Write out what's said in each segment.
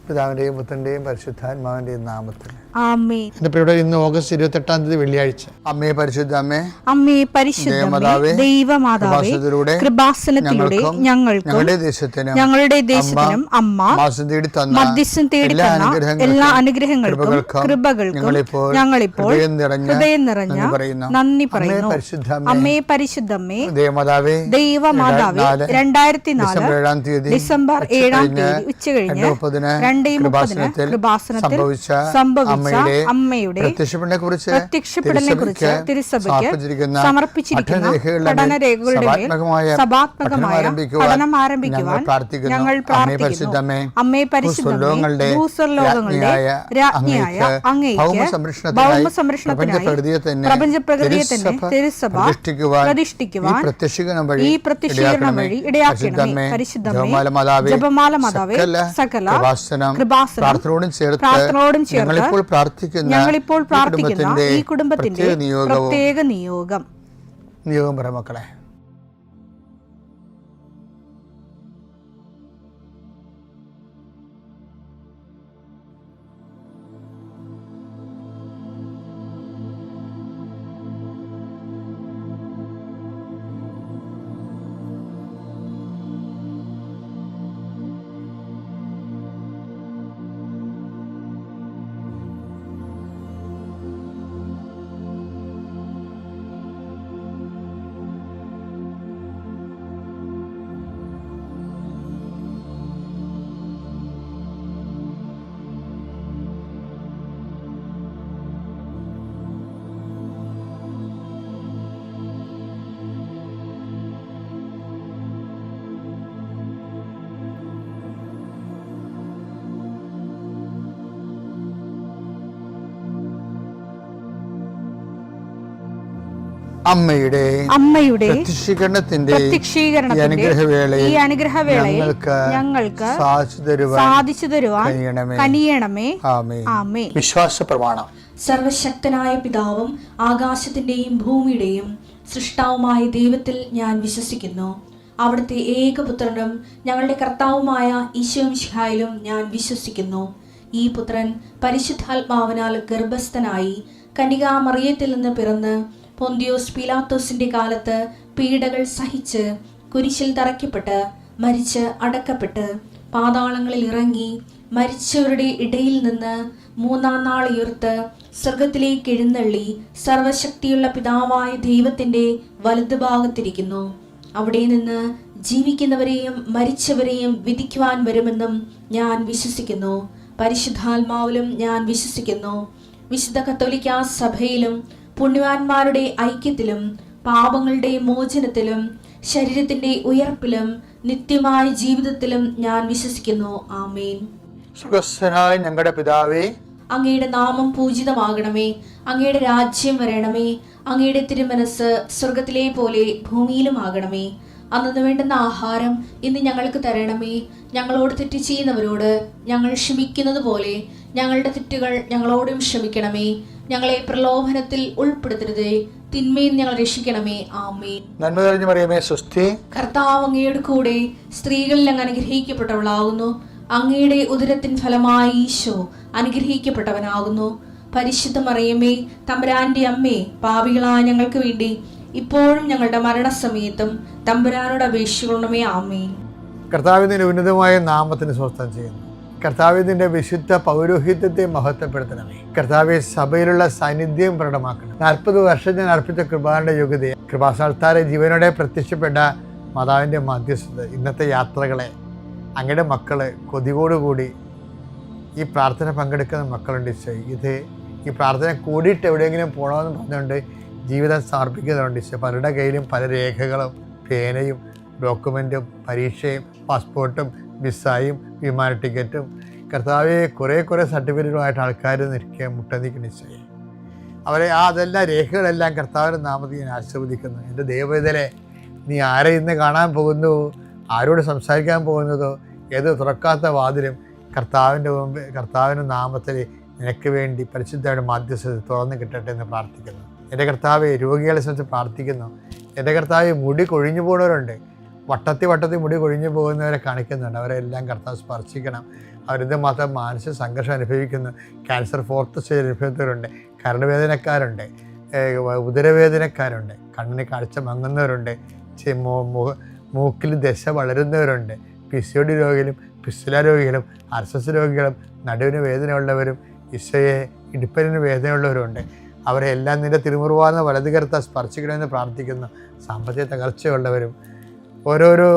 പിതാവിൻ്റെയും പുത്രൻ്റെയും പരിശുദ്ധാത്മാവിൻ്റെയും നാമത്തിൽ ആമേൻ. എൻ്റെ പ്രിയപ്പെട്ട ഇന്ന് ഓഗസ്റ്റ് 28 വെള്ളിയാഴ്ച. അമ്മേ പരിശുദ്ധ അമ്മേ, അമ്മേ പരിശുദ്ധമേ, ദൈവമാതാവേ, കൃപാസനത്തിലൂടെ ഞങ്ങൾക്കും ഞങ്ങളുടെ ദേശത്തിനും അമ്മ മധ്യസ്ഥം തേടി തന്ന എല്ലാ അനുഗ്രഹങ്ങൾക്കും കൃപകൾക്കും ഞങ്ങളിപ്പോൾ ഹൃദയം നിറഞ്ഞ നന്ദി പറയുന്നു. അമ്മേ പരിശുദ്ധമേ, ദൈവമാതാവേ, 2004 ഡിസംബർ 7 ഉച്ചകഴിഞ്ഞ് 2:30 കൃപാസനത്തിൽ സംഭവിച്ച അമ്മയുടെ പ്രത്യക്ഷപ്പെടലിനെക്കുറിച്ച് തിരുസഭയ്ക്ക് സമർപ്പിച്ചിരിക്കുന്ന പഠനരേഖകളുടെ മേൽ സഭാത്മകമായ പഠനം ആരംഭിക്കുവാൻ ഞങ്ങൾ പ്രാർത്ഥിക്കുന്നു. അമ്മേ പരിശുദ്ധമേ, ഭൂസ്വർലോകങ്ങളുടെ രാജ്ഞിയായ അങ്ങേയ്ക്ക് ഭൗമസംരക്ഷണത്തിനായി പ്രപഞ്ചപ്രകൃതിയെ തന്നെ തിരുസഭ പ്രതിഷ്ഠിക്കുവാൻ ഈ പ്രത്യക്ഷീകരണം വഴി ഇടയാക്കണമേ. പരിശുദ്ധമേ, ജപമാല മാതാവേ, സകല കൃപാസനം പ്രാർത്ഥനയോടും ചേർത്ത് ഞങ്ങളിപ്പോൾ പ്രാർത്ഥിക്കുന്ന ഈ കുടുംബത്തിന്റെ പ്രത്യേക നിയോഗം പറ മക്കളെ. അമ്മയുടെ പ്രത്യക്ഷീകരണത്തിന്റെ ഈ അനുഗ്രഹവേളയിൽ ഞങ്ങൾക്ക് സാധിച്ചു തരുവാൻ കനിയണമേ. ആമേൻ. വിശ്വാസ പ്രമാണം. സർവശക്തനായ പിതാവും ആകാശത്തിന്റെയും ഭൂമിയുടെയും സൃഷ്ടാവുമായ ദൈവത്തിൽ ഞാൻ വിശ്വസിക്കുന്നു. അവിടുത്തെ ഏകപുത്രനും ഞങ്ങളുടെ കർത്താവുമായ ഈശോമിശിഹായിലും ഞാൻ വിശ്വസിക്കുന്നു. ഈ പുത്രൻ പരിശുദ്ധാത്മാവിനാൽ ഗർഭസ്ഥനായി കന്യകാമറിയത്തിൽ നിന്ന് പിറന്ന് പൊന്തിയോസ് പീലാത്തോസിന്റെ കാലത്ത് പീഡകൾ സഹിച്ച് കുരിശിൽ തറയ്ക്കപ്പെട്ട് മരിച്ച് അടക്കപ്പെട്ട് പാതാളങ്ങളിൽ ഇറങ്ങി മരിച്ചവരുടെ ഇടയിൽ നിന്ന് 3-ാം നാൾ ഉയർത്ത് സ്വർഗത്തിലേക്ക് എഴുന്നള്ളി സർവശക്തിയുള്ള പിതാവായ ദൈവത്തിന്റെ വലതുഭാഗത്തിരിക്കുന്നു. അവിടെ നിന്ന് ജീവിക്കുന്നവരെയും മരിച്ചവരെയും വിധിക്കുവാൻ വരുമെന്നും ഞാൻ വിശ്വസിക്കുന്നു. പരിശുദ്ധാത്മാവിലും ഞാൻ വിശ്വസിക്കുന്നു. വിശുദ്ധ കത്തോലിക്കാ സഭയിലും പുണ്യവാന്മാരുടെ ഐക്യത്തിലും പാപങ്ങളുടെ മോചനത്തിലും ശരീരത്തിന്റെ ഉയർപ്പിലും നിത്യമായ ജീവിതത്തിലും ഞാൻ വിശ്വസിക്കുന്നു. ആമേൻ. സുഖസ്ഥനായ ഞങ്ങളുടെ പിതാവേ, അങ്ങയുടെ നാമം പൂജിതമാകണമേ. അങ്ങയുടെ രാജ്യം വരണമേ. അങ്ങയുടെ തിരുമനസ് സ്വർഗത്തിലെ പോലെ ഭൂമിയിലും ആകണമേ. അന്നു വേണ്ടുന്ന ആഹാരം ഇന്ന് ഞങ്ങൾക്ക് തരണമേ. ഞങ്ങളോട് തെറ്റ് ചെയ്യുന്നവരോട് ഞങ്ങൾ ക്ഷമിക്കുന്നത് പോലെ ഞങ്ങളുടെ തെറ്റുകൾ ഞങ്ങളോടും ക്ഷമിക്കണമേ. ഞങ്ങളെ പ്രലോഭനത്തിൽ ഉൾപ്പെടുത്തരുതേ, തിന്മയിൽ ഞങ്ങൾ രക്ഷിക്കണമേ. ആമേൻ. നന്മ നിറഞ്ഞ മറിയമേ, സ്വസ്തി. കർത്താവ് അങ്ങയുടെ കൂടെ സ്ത്രീകളിൽ അങ്ങ് അനുഗ്രഹിക്കപ്പെട്ടവളാകുന്നു. അങ്ങയുടെ ഉദരത്തിൻ ഫലമായി ഈശോ അനുഗ്രഹിക്കപ്പെട്ടവനാകുന്നു. പരിശുദ്ധ മറിയമേ, തമ്പുരാന്റെ അമ്മേ, പാപികളായ ഞങ്ങൾക്ക് വേണ്ടി ഇപ്പോഴും ഞങ്ങളുടെ മരണസമയത്തും തമ്പുരാനോട് അപേക്ഷിക്കണമേ. ആമേൻ. കർത്താവിന്റെ ഉന്നതമായ നാമത്തിന് സ്വസ്ഥം ചെയ്യുന്നു. കർത്താവിന്റെ വിശുദ്ധ പൗരോഹിത്യത്തെ മഹത്വപ്പെടുത്തണമേ. കർത്താവെ, സഭയിലുള്ള സാന്നിധ്യം പ്രകടമാക്കണം. 40 വർഷം ഞാൻ അർപ്പിച്ച കൃപാന്റെ യോഗ്യതയെ കൃപാസ്ഥാനത്താരെ ജീവനോടെ പ്രത്യക്ഷപ്പെട്ട മാതാവിൻ്റെ മധ്യസ്ഥത ഇന്നത്തെ യാത്രകളെ അങ്ങയുടെ മക്കള് കൊതികോടുകൂടി ഈ പ്രാർത്ഥന പങ്കെടുക്കുന്ന മക്കളുണ്ട്. ഈ പ്രാർത്ഥന കൂടിയിട്ട് എവിടെയെങ്കിലും പോകണമെന്ന് പറഞ്ഞുകൊണ്ട് ജീവിതം സമർപ്പിക്കുന്നുണ്ട്. പലരുടെ കയ്യിലും പല രേഖകളും പേനയും ഡോക്യുമെൻറ്റും പരീക്ഷയും പാസ്പോർട്ടും വിസയും വിമാന ടിക്കറ്റും കർത്താവെ കുറേ സർട്ടിഫിക്കറ്റുമായിട്ട് ആൾക്കാർ നിൽക്കുക മുട്ടനിക്ക് നിശ്ചയം അവരെ അതെല്ലാം രേഖകളെല്ലാം കർത്താവിൻ്റെ നാമത്തിൽ ഞാൻ ആശീർവദിക്കുന്നു. എൻ്റെ ദൈവവേദനെ, നീ ആരെ ഇന്ന് കാണാൻ പോകുന്നു, ആരോട് സംസാരിക്കാൻ പോകുന്നതോ, ഏത് തുറക്കാത്ത വാതിലും കർത്താവിൻ്റെ നാമത്തിൽ നിനക്ക് വേണ്ടി പരിശുദ്ധയുടെ മാധ്യസ്ഥത തുറന്ന് കിട്ടട്ടെ എന്ന് പ്രാർത്ഥിക്കുന്നു. എൻ്റെ കർത്താവെ, രോഗികളെ സംബന്ധിച്ച് പ്രാർത്ഥിക്കുന്നു. എൻ്റെ കർത്താവെ, മുടി കൊഴിഞ്ഞു പോകുന്നവരുണ്ട്, വട്ടത്തിൽ മുടി കൊഴിഞ്ഞു പോകുന്നവരെ കാണിക്കുന്നുണ്ട്. അവരെല്ലാം കർത്താവ് സ്പർശിക്കണം. അവരിത് മാത്രം മാനസിക സംഘർഷം അനുഭവിക്കുന്നു. ക്യാൻസർ 4th സ്റ്റേജ് അനുഭവിക്കുന്നവരുണ്ട്, കരളുവേദനക്കാരുണ്ട്, ഉദരവേദനക്കാരുണ്ട്, കണ്ണിന് കാഴ്ച മങ്ങുന്നവരുണ്ട്, മൂക്കിൽ ദശ വളരുന്നവരുണ്ട്, PCOD രോഗികളും പിസ്തുല രോഗികളും അർസസ് രോഗികളും നടുവിന് വേദനയുള്ളവരും ഇടുപ്പലിന് വേദനയുള്ളവരുണ്ട്. അവരെ എല്ലാം നിൻ്റെ തിരുമുറുവാർന്ന വലത് കരത്താൽ സ്പർശിക്കണമെന്ന് പ്രാർത്ഥിക്കുന്നു. സാമ്പത്തിക തകർച്ചയുള്ളവരും ഓരോരോ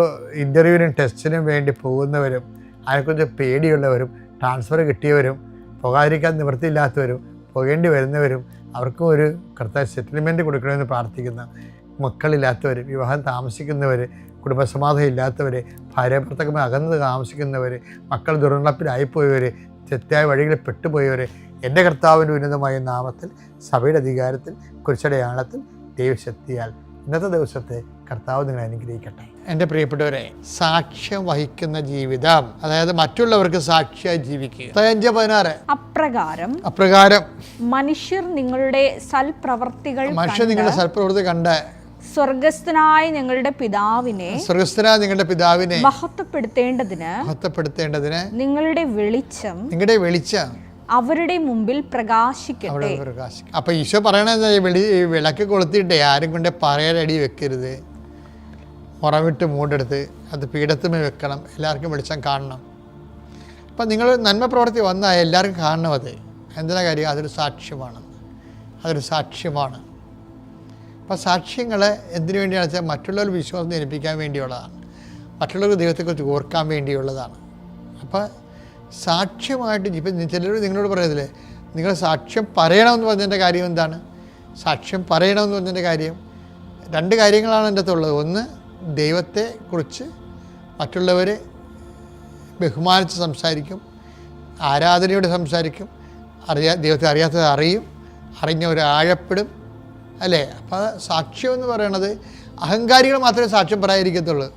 ഇൻ്റർവ്യൂവിനും ടെസ്റ്റിനും വേണ്ടി പോകുന്നവരും അതിനെക്കുറിച്ച് പേടിയുള്ളവരും ട്രാൻസ്ഫർ കിട്ടിയവരും പോകാതിരിക്കാൻ നിവൃത്തിയില്ലാത്തവരും പോകേണ്ടി വരുന്നവരും അവർക്കും ഒരു കർത്താവ് സെറ്റിൽമെൻറ്റ് കൊടുക്കണമെന്ന് പ്രാർത്ഥിക്കുന്ന മക്കളില്ലാത്തവർ, വിവാഹം താമസിക്കുന്നവർ, കുടുംബസമാധാനം ഇല്ലാത്തവർ, ഭാര്യാഭർത്താക്കന്മാർ അകന്ന് താമസിക്കുന്നവർ, മക്കൾ ദുർനടപ്പിലായിപ്പോയവർ, തെറ്റായ വഴികളിൽ പെട്ടുപോയവർ, എൻ്റെ കർത്താവിൻ്റെ ഉന്നതമായ നാമത്തിൽ സഭയുടെ അധികാരത്തിൽ കുരിശടയാളത്തിൽ ദൈവശക്തിയാൽ ഇന്നത്തെ ദിവസത്തെ കർത്താവ് നിങ്ങളെ അനുഗ്രഹിക്കട്ടെ. എൻ്റെ പ്രിയപ്പെട്ടവരെ, സാക്ഷ്യം വഹിക്കുന്ന ജീവിതം, അതായത് മറ്റുള്ളവർക്ക് സാക്ഷിയായി ജീവിക്കുക. 5:16 അപ്രകാരം മനുഷ്യർ നിങ്ങളുടെ സൽപ്രവർത്തികൾ കണ്ട് സ്വർഗസ്ഥനായ നിങ്ങളുടെ പിതാവിനെ മഹത്വപ്പെടുത്തേണ്ടതിന് നിങ്ങളുടെ വെളിച്ചം അവരുടെ മുമ്പിൽ പ്രകാശിക്കട്ടെ. അപ്പൊ ഈശോ പറയണത് വിളക്ക് കൊളുത്തിയിട്ടേ ആരും കൊണ്ട് പറയാനടി വെക്കരുത്, ഉറവിട്ട് മൂടെടുത്ത് അത് പീഠത്തുമേ വെക്കണം, എല്ലാവർക്കും വെളിച്ചം കാണണം. അപ്പം നിങ്ങൾ നന്മ പ്രവർത്തി വന്നാൽ എല്ലാവർക്കും കാണണം. അത് എന്തിനാ കാര്യം? അതൊരു സാക്ഷ്യമാണ്. അപ്പോൾ സാക്ഷ്യങ്ങൾ എന്തിനു വേണ്ടിയാണെന്ന് വെച്ചാൽ മറ്റുള്ളവർ വിശ്വാസം ജനിപ്പിക്കാൻ വേണ്ടിയുള്ളതാണ്, മറ്റുള്ളവർക്ക് ദൈവത്തെക്കുറിച്ച് ഓർക്കാൻ വേണ്ടിയുള്ളതാണ്. അപ്പോൾ സാക്ഷ്യമായിട്ട് ഇപ്പം ചിലർ നിങ്ങളോട് പറയത്തില്ലേ, നിങ്ങൾ സാക്ഷ്യം പറയണമെന്ന് പറഞ്ഞതിൻ്റെ കാര്യം എന്താണ്? സാക്ഷ്യം പറയണമെന്ന് പറഞ്ഞതിൻ്റെ കാര്യം 2 കാര്യങ്ങളാണ് എൻ്റെ അടുത്തുള്ളത്. ഒന്ന്, ദൈവത്തെക്കുറിച്ച് മറ്റുള്ളവരെ ബഹുമാനിച്ച് സംസാരിക്കും, ആരാധനയോടെ സംസാരിക്കും, ദൈവത്തെ അറിയാത്തത് അറിഞ്ഞവർ ആഴപ്പെടും, അല്ലേ? അപ്പോൾ സാക്ഷ്യം എന്ന് പറയണത് അഹങ്കാരികൾ മാത്രമേ സാക്ഷ്യം പറയാതിരിക്കത്തുള്ളൂ,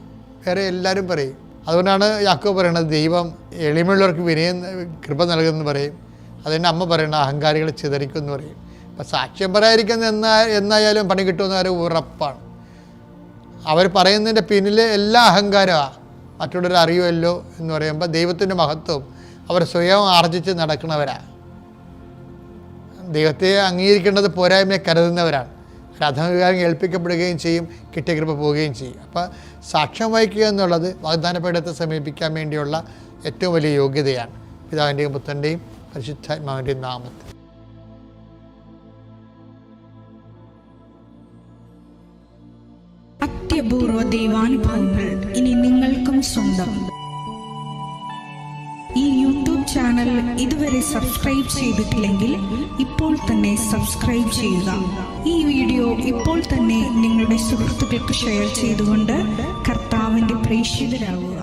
വേറെ എല്ലാവരും പറയും. അതുകൊണ്ടാണ് യാക്കോബ് പറയണത് ദൈവം എളിമയുള്ളവർക്ക് കൃപ നൽകുമെന്ന് പറയും. അതുതന്നെ അമ്മ പറയണ അഹങ്കാരികൾ ചിതറിക്കും എന്ന് പറയും. അപ്പം സാക്ഷ്യം പറയാതിരിക്കുന്ന എന്നായാലും പണി കിട്ടുമെന്ന് അവർ ഉറപ്പാണ്. അവർ പറയുന്നതിൻ്റെ പിന്നിൽ എല്ലാ അഹങ്കാരമാണ്. മറ്റുള്ളവർ അറിയുമല്ലോ എന്ന് പറയുമ്പോൾ ദൈവത്തിൻ്റെ മഹത്വം അവർ സ്വയം ആർജിച്ച് നടക്കുന്നവരാണ്. ദൈവത്തെ അംഗീകരിക്കേണ്ടത് പോരായ്മയെ കരുതുന്നവരാണ്. അധമവികാരം ഏൽപ്പിക്കപ്പെടുകയും ചെയ്യും, കിട്ടിയ കൃപ പോവുകയും ചെയ്യും. അപ്പോൾ സാക്ഷ്യം വഹിക്കുക എന്നുള്ളത് വാഗ്ദാനപീഠത്തെ സമീപിക്കാൻ വേണ്ടിയുള്ള ഏറ്റവും വലിയ യോഗ്യതയാണ്. പിതാവിൻ്റെയും പുത്രൻ്റെയും പരിശുദ്ധാത്മാവിൻ്റെയും നാമത്തിൽ. അത്യപൂർവ ദൈവാനുഭവങ്ങൾ ഇനി നിങ്ങൾക്കും സ്വന്തം. ഈ യൂട്യൂബ് ചാനൽ ഇതുവരെ സബ്സ്ക്രൈബ് ചെയ്തിട്ടില്ലെങ്കിൽ ഇപ്പോൾ തന്നെ സബ്സ്ക്രൈബ് ചെയ്യുക. ഈ വീഡിയോ ഇപ്പോൾ തന്നെ നിങ്ങളുടെ സുഹൃത്തുക്കൾക്ക് ഷെയർ ചെയ്തുകൊണ്ട് കർത്താവിൻ്റെ പ്രേക്ഷിതരാകുക.